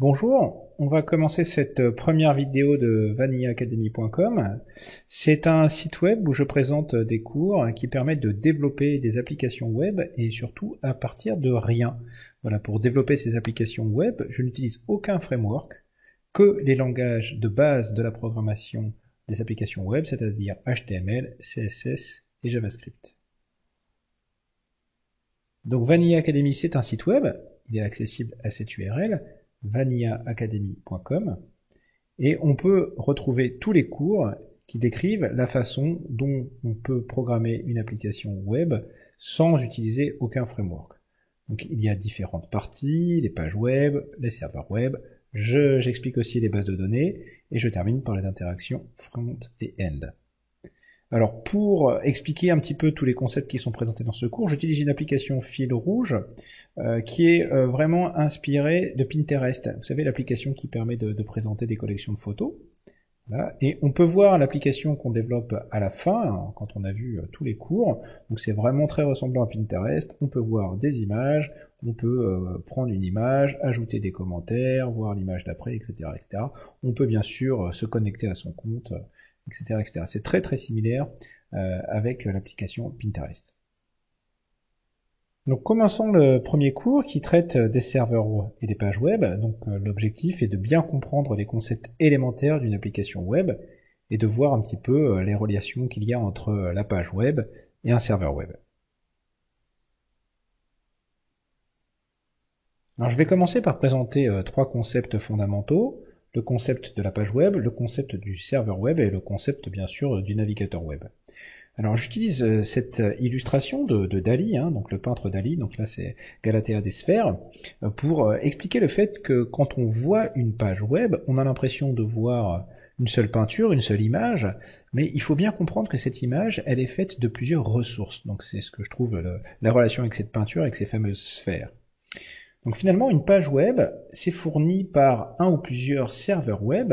Bonjour, on va commencer cette première vidéo de vanillacademy.com. C'est un site web où je présente des cours qui permettent de développer des applications web et surtout à partir de rien. Voilà, pour développer ces applications web, je n'utilise aucun framework, que les langages de base de la programmation des applications web, c'est-à-dire HTML, CSS et JavaScript. Donc Vanilla Academy, c'est un site web, il est accessible à cette URL, vanillacademy.com, et on peut retrouver tous les cours qui décrivent la façon dont on peut programmer une application web sans utiliser aucun framework. Donc il y a différentes parties, les pages web, les serveurs web, j'explique aussi les bases de données, et je termine par les interactions front et end. Alors pour expliquer un petit peu tous les concepts qui sont présentés dans ce cours, j'utilise une application fil rouge qui est vraiment inspirée de Pinterest. Vous savez, l'application qui permet de présenter des collections de photos. Voilà. Et on peut voir l'application qu'on développe à la fin, hein, quand on a vu tous les cours. Donc c'est vraiment très ressemblant à Pinterest. On peut voir des images, on peut prendre une image, ajouter des commentaires, voir l'image d'après, etc., etc. On peut bien sûr se connecter à son compte, etc., etc. C'est très très similaire avec l'application Pinterest. Donc commençons le premier cours qui traite des serveurs et des pages web. Donc l'objectif est de bien comprendre les concepts élémentaires d'une application web et de voir un petit peu les relations qu'il y a entre la page web et un serveur web. Alors je vais commencer par présenter trois concepts fondamentaux. Le concept de la page web, le concept du serveur web et le concept bien sûr du navigateur web. Alors j'utilise cette illustration de Dali, hein, donc le peintre Dali, donc là c'est Galatea des sphères, pour expliquer le fait que quand on voit une page web, on a l'impression de voir une seule peinture, une seule image, mais il faut bien comprendre que cette image, elle est faite de plusieurs ressources. Donc c'est ce que je trouve la relation avec cette peinture, avec ces fameuses sphères. Donc finalement, une page web, c'est fourni par un ou plusieurs serveurs web,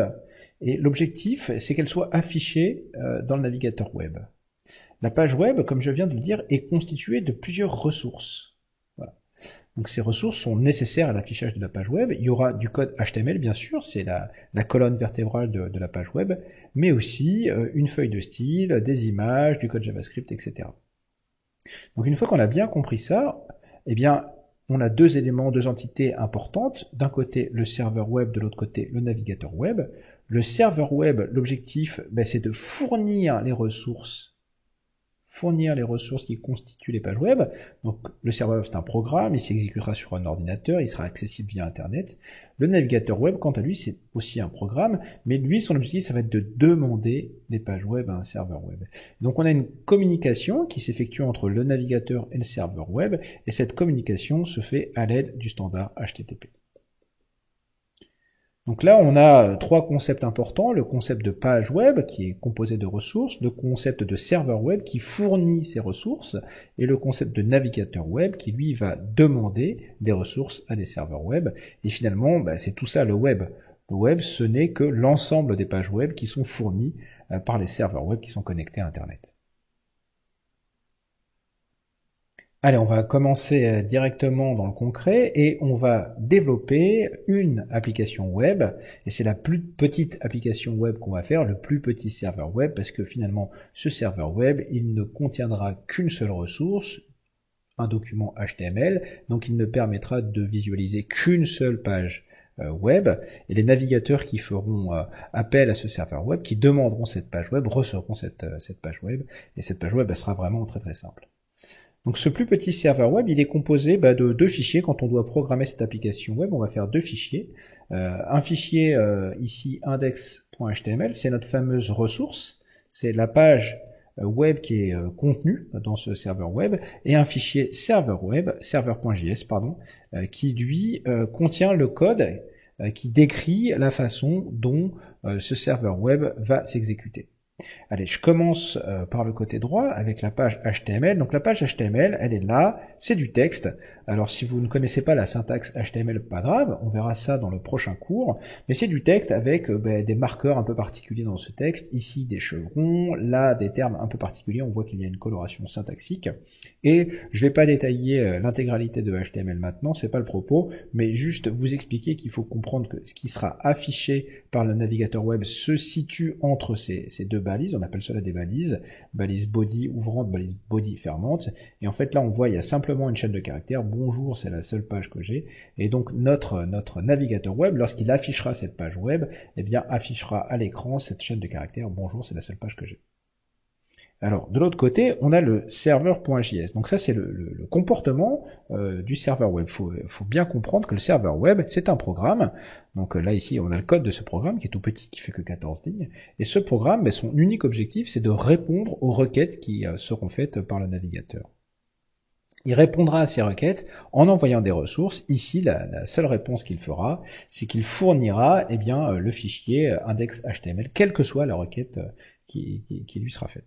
et l'objectif, c'est qu'elle soit affichée dans le navigateur web. La page web, comme je viens de le dire, est constituée de plusieurs ressources. Voilà. Donc ces ressources sont nécessaires à l'affichage de la page web. Il y aura du code HTML, bien sûr, c'est la colonne vertébrale de la page web, mais aussi une feuille de style, des images, du code JavaScript, etc. Donc une fois qu'on a bien compris ça, eh bien, on a deux éléments, deux entités importantes. D'un côté, le serveur web, de l'autre côté, le navigateur web. Le serveur web, l'objectif, c'est de fournir les ressources qui constituent les pages web. Donc le serveur web, c'est un programme, il s'exécutera sur un ordinateur, il sera accessible via Internet. Le navigateur web, quant à lui, c'est aussi un programme, mais lui, son objectif, ça va être de demander des pages web à un serveur web. Donc on a une communication qui s'effectue entre le navigateur et le serveur web, et cette communication se fait à l'aide du standard HTTP. Donc là, on a trois concepts importants, le concept de page web qui est composé de ressources, le concept de serveur web qui fournit ces ressources, et le concept de navigateur web qui, lui, va demander des ressources à des serveurs web. Et finalement, c'est tout ça le web. Le web, ce n'est que l'ensemble des pages web qui sont fournies par les serveurs web qui sont connectés à Internet. Allez, on va commencer directement dans le concret et on va développer une application web et c'est la plus petite application web qu'on va faire, le plus petit serveur web parce que finalement ce serveur web il ne contiendra qu'une seule ressource, un document HTML, donc il ne permettra de visualiser qu'une seule page web et les navigateurs qui feront appel à ce serveur web, qui demanderont cette page web, recevront cette page web et cette page web elle sera vraiment très très simple. Donc ce plus petit serveur web, il est composé de deux fichiers. Quand on doit programmer cette application web, on va faire deux fichiers. Un fichier ici index.html, c'est notre fameuse ressource, c'est la page web qui est contenue dans ce serveur web, et un fichier serveur.js, qui lui contient le code qui décrit la façon dont ce serveur web va s'exécuter. Allez, je commence par le côté droit avec la page HTML. Donc la page HTML, elle est là, c'est du texte. Alors si vous ne connaissez pas la syntaxe HTML, pas grave, on verra ça dans le prochain cours. Mais c'est du texte avec des marqueurs un peu particuliers dans ce texte. Ici des chevrons, là des termes un peu particuliers. On voit qu'il y a une coloration syntaxique. Et je ne vais pas détailler l'intégralité de HTML maintenant, c'est pas le propos, mais juste vous expliquer qu'il faut comprendre que ce qui sera affiché par le navigateur web se situe entre ces deux balises. On appelle cela des balises. Balise body ouvrante, balise body fermante. Et en fait là on voit il y a simplement une chaîne de caractères. Bonjour, c'est la seule page que j'ai. Et donc notre navigateur web, lorsqu'il affichera cette page web, eh bien affichera à l'écran cette chaîne de caractères. Bonjour, c'est la seule page que j'ai. Alors, de l'autre côté, on a le serveur.js. Donc ça, c'est le comportement du serveur web. Faut bien comprendre que le serveur web, c'est un programme. Donc là, ici, on a le code de ce programme qui est tout petit, qui fait que 14 lignes. Et ce programme, son unique objectif, c'est de répondre aux requêtes qui seront faites par le navigateur. Il répondra à ces requêtes en envoyant des ressources. Ici, la seule réponse qu'il fera, c'est qu'il fournira le fichier index.html, quelle que soit la requête qui lui sera faite.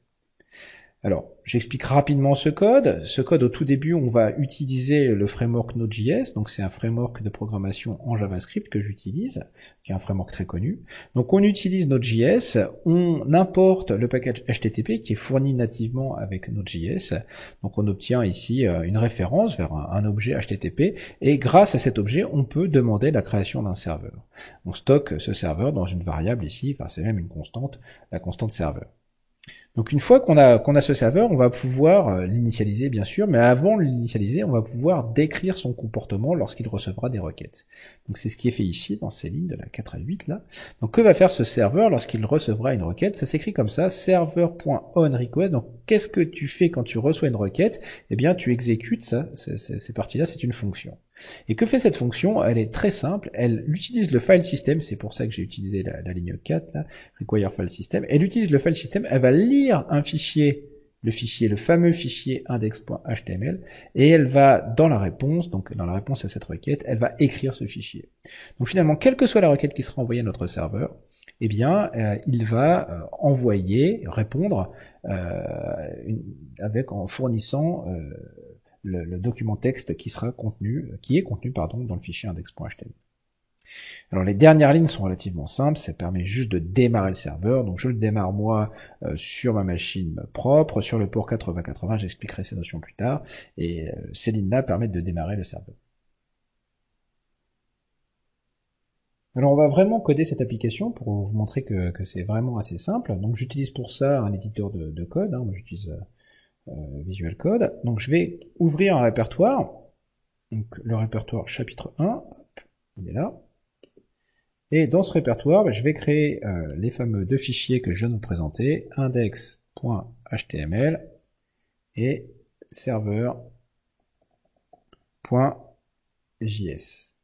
Alors, j'explique rapidement ce code. Ce code, au tout début, on va utiliser le framework Node.js. Donc, c'est un framework de programmation en JavaScript que j'utilise, qui est un framework très connu. Donc, on utilise Node.js, on importe le package HTTP qui est fourni nativement avec Node.js. Donc, on obtient ici une référence vers un objet HTTP. Et grâce à cet objet, on peut demander la création d'un serveur. On stocke ce serveur dans une variable ici, enfin, c'est même une constante, la constante serveur. Donc une fois qu'on a ce serveur, on va pouvoir l'initialiser bien sûr, mais avant de l'initialiser, on va pouvoir décrire son comportement lorsqu'il recevra des requêtes. Donc c'est ce qui est fait ici, dans ces lignes de la 4 à 8 là. Donc que va faire ce serveur lorsqu'il recevra une requête? Ça s'écrit comme ça, server.onRequest. Donc qu'est-ce que tu fais quand tu reçois une requête? Eh bien tu exécutes ça, ces parties-là, c'est une fonction. Et que fait cette fonction? Elle est très simple, elle utilise le file system, c'est pour ça que j'ai utilisé la ligne 4, là, require file system. Elle utilise le file system, elle va lire un fichier, le fameux fichier index.html, et elle va, dans la réponse, donc dans la réponse à cette requête, elle va écrire ce fichier. Donc finalement, quelle que soit la requête qui sera envoyée à notre serveur, eh bien, il va répondre en fournissant le document texte qui est contenu dans le fichier index.html. Alors les dernières lignes sont relativement simples, ça permet juste de démarrer le serveur. Donc je le démarre moi sur ma machine propre, sur le port 8080, j'expliquerai ces notions plus tard, et ces lignes-là permettent de démarrer le serveur. Alors on va vraiment coder cette application pour vous montrer que c'est vraiment assez simple. Donc j'utilise pour ça un éditeur de code, moi j'utilise Visual Code. Donc je vais ouvrir un répertoire, donc le répertoire chapitre 1, hop, il est là. Et dans ce répertoire, je vais créer les fameux deux fichiers que je viens de vous présenter, index.html et serveur.js.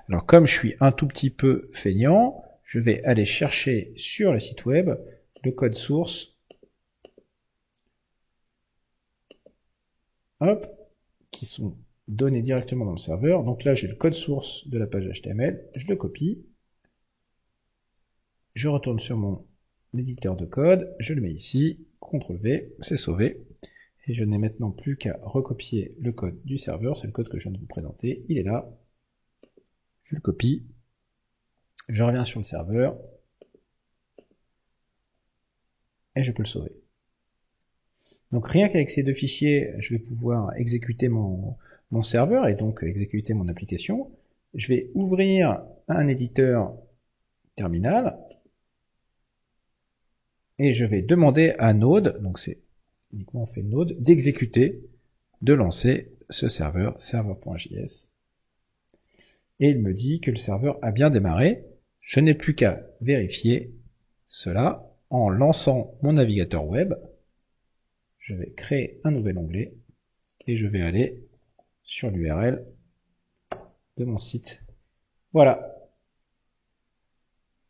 Alors comme je suis un tout petit peu feignant, je vais aller chercher sur le site web le code source, hop, qui sont donnés directement dans le serveur. Donc là j'ai le code source de la page HTML, je le copie, je retourne sur mon éditeur de code, je le mets ici, CTRL V, c'est sauvé, et je n'ai maintenant plus qu'à recopier le code du serveur, c'est le code que je viens de vous présenter, il est là, je le copie, je reviens sur le serveur, et je peux le sauver. Donc rien qu'avec ces deux fichiers, je vais pouvoir exécuter mon serveur, et donc exécuter mon application. Je vais ouvrir un éditeur terminal, et je vais demander à Node, donc c'est uniquement on fait Node, d'exécuter, de lancer ce serveur, serveur.js. Et il me dit que le serveur a bien démarré. Je n'ai plus qu'à vérifier cela en lançant mon navigateur web. Je vais créer un nouvel onglet et je vais aller sur l'URL de mon site. Voilà.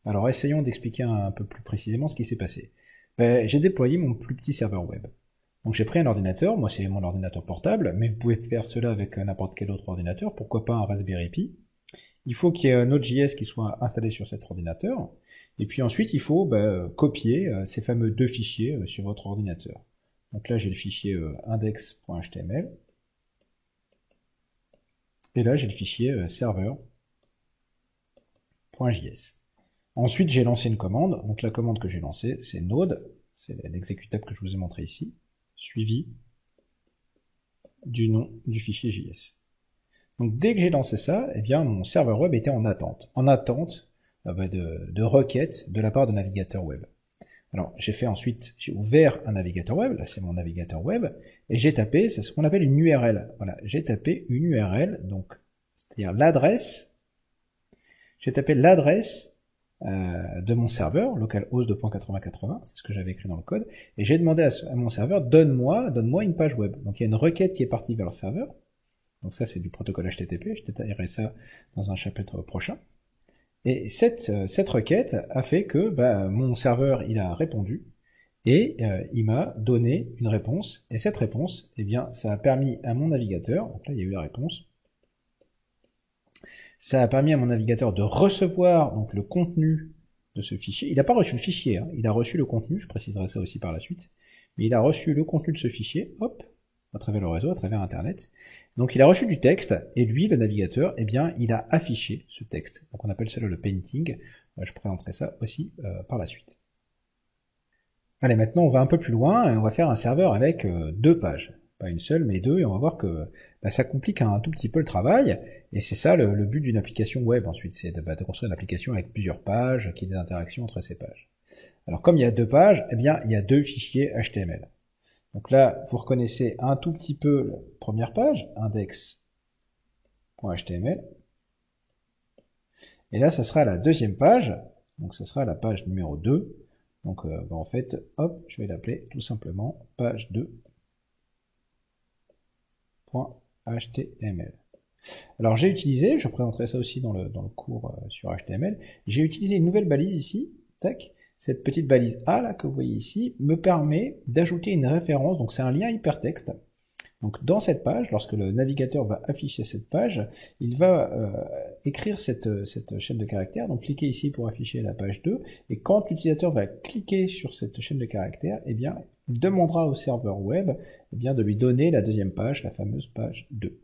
Alors essayons d'expliquer un peu plus précisément ce qui s'est passé. J'ai déployé mon plus petit serveur web. Donc j'ai pris un ordinateur, moi c'est mon ordinateur portable, mais vous pouvez faire cela avec n'importe quel autre ordinateur, pourquoi pas un Raspberry Pi. il faut qu'il y ait un Node.js qui soit installé sur cet ordinateur, et puis ensuite il faut copier ces fameux deux fichiers sur votre ordinateur. Donc là j'ai le fichier index.html, et là j'ai le fichier server.js. Ensuite j'ai lancé une commande, donc la commande que j'ai lancée c'est node, c'est l'exécutable que je vous ai montré ici, suivi du nom du fichier JS. Donc dès que j'ai lancé ça, eh bien mon serveur web était en attente de requêtes de la part de navigateur web. Alors j'ai fait ensuite, j'ai ouvert un navigateur web, là c'est mon navigateur web, et j'ai tapé, c'est ce qu'on appelle une URL. Voilà, j'ai tapé une URL, donc c'est-à-dire l'adresse, j'ai tapé l'adresse de mon serveur, localhost 2.8080, c'est ce que j'avais écrit dans le code, et j'ai demandé à mon serveur, donne-moi une page web. Donc il y a une requête qui est partie vers le serveur, donc ça c'est du protocole HTTP, je détaillerai ça dans un chapitre prochain. Et cette requête a fait que mon serveur il a répondu, et il m'a donné une réponse, et cette réponse, eh bien, ça a permis à mon navigateur, donc là il y a eu la réponse, ça a permis à mon navigateur de recevoir donc le contenu de ce fichier. Il n'a pas reçu le fichier, hein. Il a reçu le contenu, je préciserai ça aussi par la suite, mais il a reçu le contenu de ce fichier, hop, à travers le réseau, à travers Internet. Donc il a reçu du texte, et lui, le navigateur, eh bien, il a affiché ce texte. Donc on appelle cela le painting. Je présenterai ça aussi par la suite. Allez, maintenant on va un peu plus loin, et on va faire un serveur avec deux pages. Pas une seule, mais deux, et on va voir que ça complique un tout petit peu le travail, et c'est ça le but d'une application web ensuite, c'est de construire une application avec plusieurs pages, qui ait des interactions entre ces pages. Alors comme il y a deux pages, eh bien il y a deux fichiers HTML. Donc là, vous reconnaissez un tout petit peu la première page, index.html, et là ça sera la deuxième page, donc ça sera la page numéro 2, donc en fait, hop, je vais l'appeler tout simplement page 2. HTML. Alors j'ai utilisé, je présenterai ça aussi dans le cours sur HTML, j'ai utilisé une nouvelle balise ici, tac, cette petite balise A là que vous voyez ici me permet d'ajouter une référence, donc c'est un lien hypertexte. Donc dans cette page, lorsque le navigateur va afficher cette page, il va écrire cette chaîne de caractères, donc cliquez ici pour afficher la page 2, et quand l'utilisateur va cliquer sur cette chaîne de caractères, eh bien il demandera au serveur web de lui donner la deuxième page, la fameuse page 2.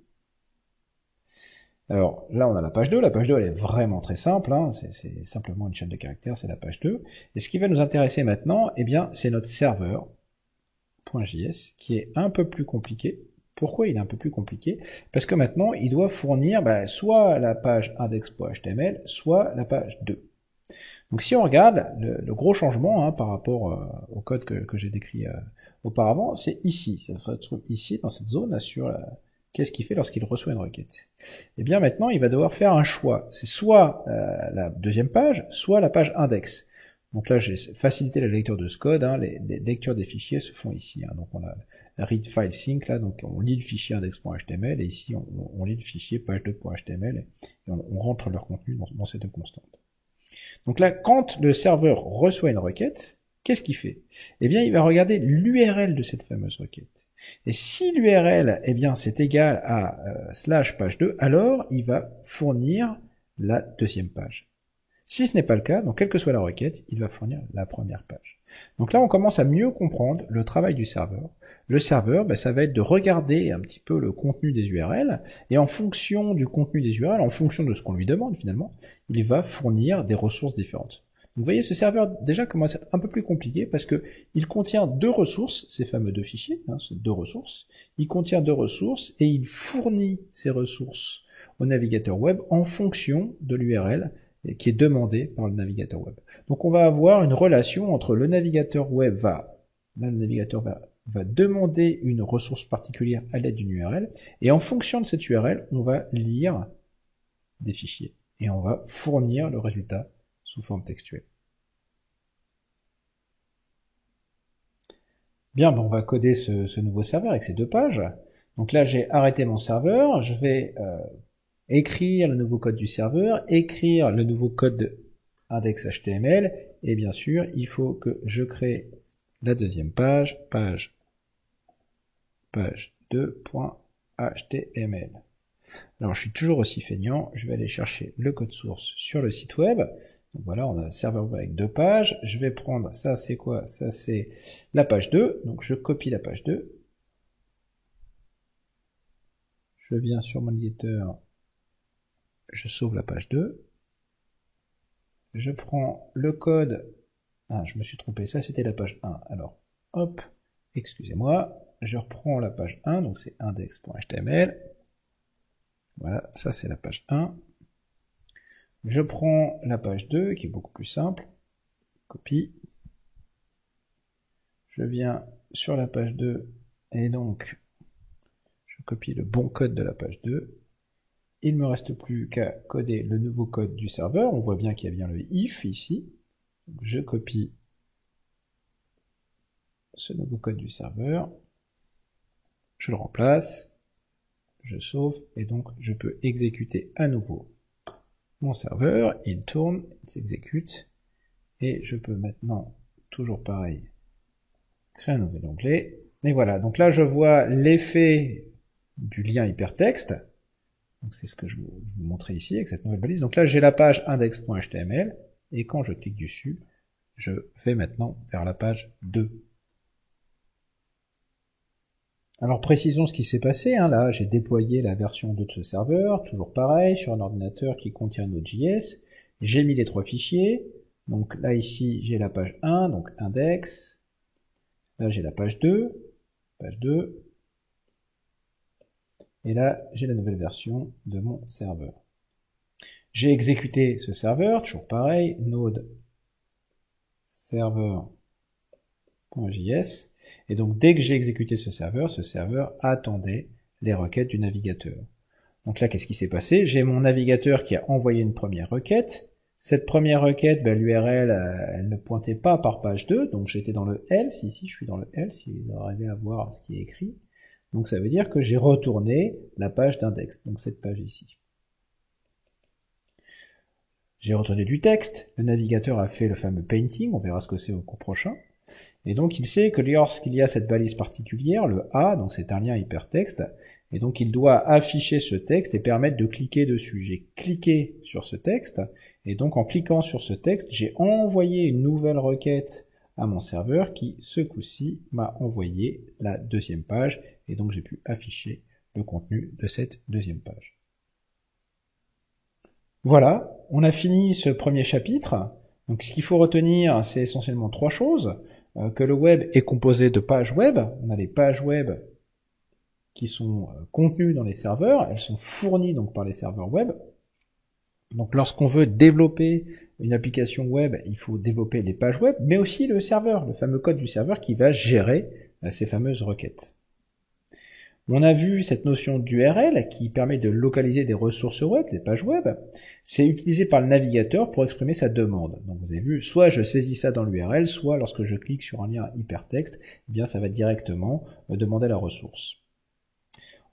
Alors là on a la page 2 elle est vraiment très simple, hein, c'est simplement une chaîne de caractères, c'est la page 2. Et ce qui va nous intéresser maintenant, eh bien c'est notre serveur.js qui est un peu plus compliqué. Pourquoi il est un peu plus compliqué? Parce que maintenant il doit fournir soit la page index.html, soit la page 2. Donc si on regarde, le gros changement par rapport au code que j'ai décrit auparavant, c'est ici. Ça se retrouve ici, dans cette zone, là, sur qu'est-ce qu'il fait lorsqu'il reçoit une requête. Et bien maintenant, il va devoir faire un choix. C'est soit la deuxième page, soit la page index. Donc là, j'ai facilité la lecture de ce code. Les lectures des fichiers se font ici. Donc on a read file sync, là, donc on lit le fichier index.html, et ici on lit le fichier page2.html, et on rentre leur contenu dans ces deux constantes. Donc là, quand le serveur reçoit une requête, qu'est-ce qu'il fait? Eh bien, il va regarder l'URL de cette fameuse requête. Et si l'URL, eh bien, c'est égal à /page 2, alors il va fournir la deuxième page. Si ce n'est pas le cas, donc quelle que soit la requête, il va fournir la première page. Donc là, on commence à mieux comprendre le travail du serveur. Le serveur, ça va être de regarder un petit peu le contenu des URL, et en fonction du contenu des URL, en fonction de ce qu'on lui demande finalement, il va fournir des ressources différentes. Donc vous voyez, ce serveur déjà commence à être un peu plus compliqué parce que il contient deux ressources, ces fameux deux fichiers, ces deux ressources. Il contient deux ressources et il fournit ces ressources au navigateur web en fonction de l'URL qui est demandé par le navigateur web. Donc on va avoir une relation entre le navigateur web va demander une ressource particulière à l'aide d'une URL, et en fonction de cette URL, on va lire des fichiers, et on va fournir le résultat sous forme textuelle. Bien, on va coder ce nouveau serveur avec ces deux pages. Donc là, j'ai arrêté mon serveur, je vais écrire le nouveau code du serveur, écrire le nouveau code de index.html, et bien sûr, il faut que je crée la deuxième page 2.html. Alors, je suis toujours aussi feignant, je vais aller chercher le code source sur le site web. Donc voilà, on a un serveur web avec 2 pages. Je vais prendre, ça c'est quoi? Ça c'est la page 2. Donc je copie la page 2. Je viens sur mon éditeur. Je sauve la page 2. Je prends le code. Ah, je me suis trompé, ça c'était la page 1. Alors, hop, excusez-moi. Je reprends la page 1, donc c'est index.html. Voilà, ça c'est la page 1. Je prends la page 2, qui est beaucoup plus simple. Copie. Je viens sur la page 2, et donc, je copie le bon code de la page 2. Il ne me reste plus qu'à coder le nouveau code du serveur. On voit bien qu'il y a bien le if ici. Donc, je copie ce nouveau code du serveur. Je le remplace. Je sauve. Et donc, je peux exécuter à nouveau mon serveur. Il tourne, il s'exécute. Et je peux maintenant, toujours pareil, créer un nouvel onglet. Et voilà. Donc là, je vois l'effet du lien hypertexte. Donc c'est ce que je vous montrais ici avec cette nouvelle balise. Donc là, j'ai la page index.html, et quand je clique dessus, je vais maintenant vers la page 2. Alors précisons ce qui s'est passé. Là, j'ai déployé la version 2 de ce serveur, toujours pareil, sur un ordinateur qui contient Node.js. J'ai mis les 3 fichiers. Donc là, ici, j'ai la page 1, donc index. Là, j'ai la page 2, page 2. Et là, j'ai la nouvelle version de mon serveur. J'ai exécuté ce serveur, toujours pareil, node server.js. Et donc, dès que j'ai exécuté ce serveur attendait les requêtes du navigateur. Donc là, qu'est-ce qui s'est passé? J'ai mon navigateur qui a envoyé une première requête. Cette première requête, l'URL, elle ne pointait pas par page 2, donc j'étais dans le else. Ici, je suis dans le else, si vous arrivez à voir ce qui est écrit. Donc ça veut dire que j'ai retourné la page d'index, donc cette page ici. J'ai retourné du texte, le navigateur a fait le fameux painting, on verra ce que c'est au cours prochain. Et donc il sait que lorsqu'il y a cette balise particulière, le A, donc c'est un lien hypertexte, et donc il doit afficher ce texte et permettre de cliquer dessus. J'ai cliqué sur ce texte, et donc en cliquant sur ce texte, j'ai envoyé une nouvelle requête à mon serveur qui, ce coup-ci, m'a envoyé la deuxième page, et donc j'ai pu afficher le contenu de cette deuxième page. Voilà, on a fini ce premier chapitre. Donc ce qu'il faut retenir, c'est essentiellement 3 choses. Que le web est composé de pages web. On a les pages web qui sont contenues dans les serveurs. Elles sont fournies donc par les serveurs web. Donc lorsqu'on veut développer une application web, il faut développer les pages web, mais aussi le serveur, le fameux code du serveur qui va gérer ces fameuses requêtes. On a vu cette notion d'URL qui permet de localiser des ressources web, des pages web. C'est utilisé par le navigateur pour exprimer sa demande. Donc vous avez vu, soit je saisis ça dans l'URL, soit lorsque je clique sur un lien hypertexte, eh bien ça va directement me demander la ressource.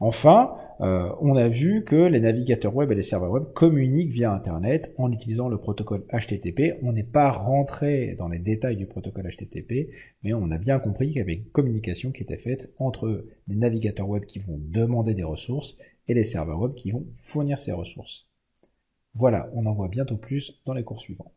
Enfin, on a vu que les navigateurs web et les serveurs web communiquent via Internet en utilisant le protocole HTTP. On n'est pas rentré dans les détails du protocole HTTP, mais on a bien compris qu'il y avait une communication qui était faite entre les navigateurs web qui vont demander des ressources et les serveurs web qui vont fournir ces ressources. Voilà, on en voit bientôt plus dans les cours suivants.